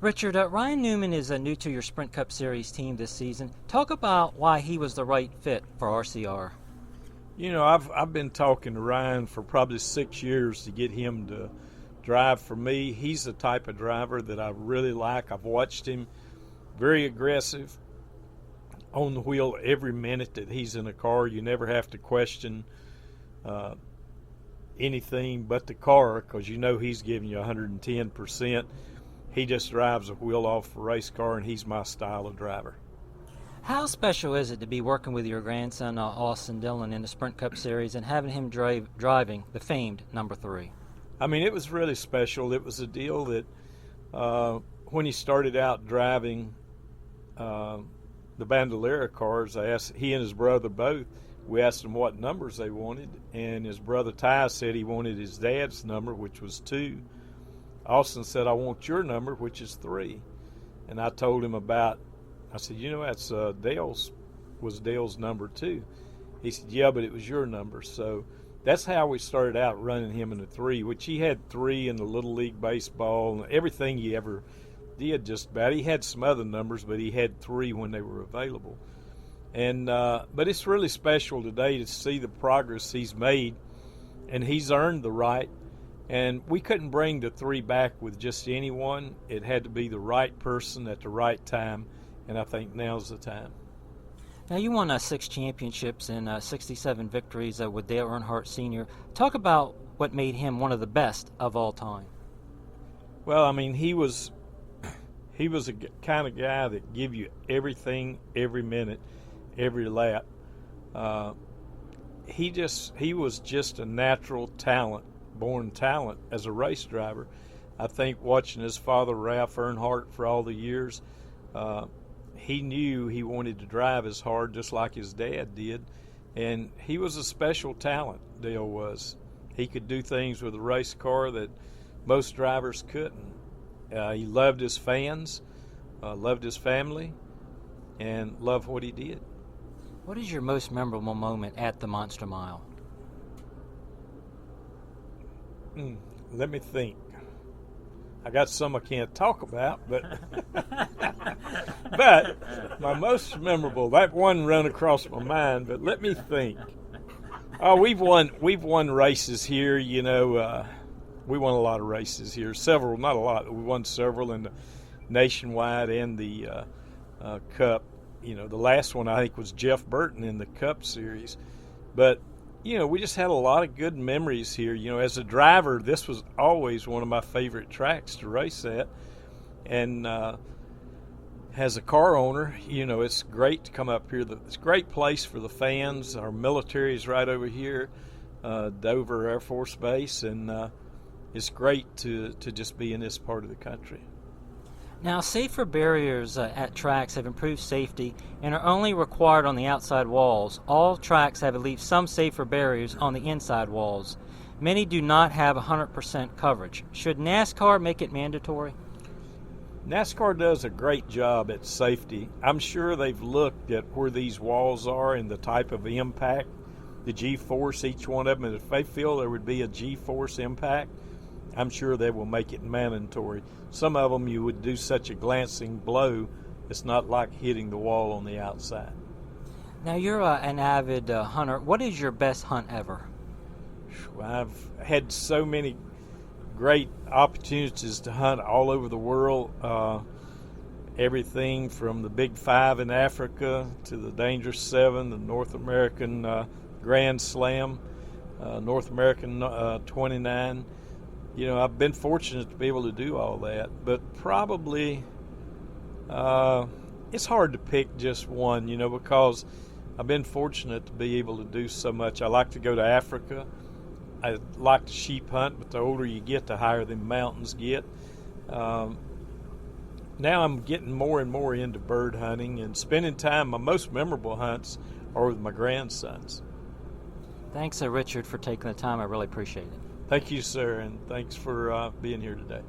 Richard, Ryan Newman is new to your Sprint Cup Series team this season. Talk about why he was the right fit for RCR. You know, I've been talking to Ryan for probably 6 years to get him to drive for me. He's the type of driver that I really like. I've watched him, very aggressive, on the wheel every minute that he's in a car. You never have to question anything but the car because you know he's giving you 110%. He just drives a wheel off a race car, and he's my style of driver. How special is it to be working with your grandson, Austin Dillon, in the Sprint Cup Series and having him driving the famed number 3? I mean, it was really special. It was a deal that when he started out driving the Bandolera cars, he and his brother both, we asked them what numbers they wanted, and his brother Ty said he wanted his dad's number, which was 2. Austin said, I want your number, which is 3. And I told him I said, you know, that's Dale's number 2. He said, yeah, but it was your number. So that's how we started out running him in the 3, which he had 3 in the Little League Baseball and everything he ever did just about. He had some other numbers, but he had 3 when they were available. And but it's really special today to see the progress he's made, and he's earned the right. And we couldn't bring the 3 back with just anyone. It had to be the right person at the right time, and I think now's the time. Now, you won 6 championships and 67 victories with Dale Earnhardt Sr. Talk about what made him one of the best of all time. Well, I mean, he was a kind of guy that give you everything, every minute, every lap. He was just a natural talent, born talent as a race driver. I think watching his father, Ralph Earnhardt, for all the years, he knew he wanted to drive as hard just like his dad did. And he was a special talent, Dale was. He could do things with a race car that most drivers couldn't. He loved his fans, loved his family, and loved what he did. What is your most memorable moment at the Monster Mile? Let me think. I got some I can't talk about, but my most memorable, that one run across my mind, but let me think. Oh, we've won races here, you know. We won a lot of races here, several, not a lot. We won several in the Nationwide and the Cup. You know, the last one I think was Jeff Burton in the Cup Series. But, you know, we just had a lot of good memories here. You know, as a driver, this was always one of my favorite tracks to race at. And as a car owner, you know, it's great to come up here. It's a great place for the fans. Our military is right over here, Dover Air Force Base, and it's great to just be in this part of the country. Now, safer barriers at tracks have improved safety and are only required on the outside walls. All tracks have at least some safer barriers on the inside walls. Many do not have 100% coverage. Should NASCAR make it mandatory? NASCAR does a great job at safety. I'm sure they've looked at where these walls are and the type of impact, the G-force, each one of them, and if they feel there would be a G-force impact, I'm sure they will make it mandatory. Some of them you would do such a glancing blow, it's not like hitting the wall on the outside. Now, you're an avid hunter. What is your best hunt ever? I've had so many great opportunities to hunt all over the world. Everything from the Big 5 in Africa to the Dangerous 7, the North American Grand Slam, North American 29. You know, I've been fortunate to be able to do all that, but probably it's hard to pick just one, you know, because I've been fortunate to be able to do so much. I like to go to Africa. I like to sheep hunt, but the older you get, the higher the mountains get. Now I'm getting more and more into bird hunting and spending time. My most memorable hunts are with my grandsons. Thanks, Richard, for taking the time. I really appreciate it. Thank you, sir, and thanks for being here today.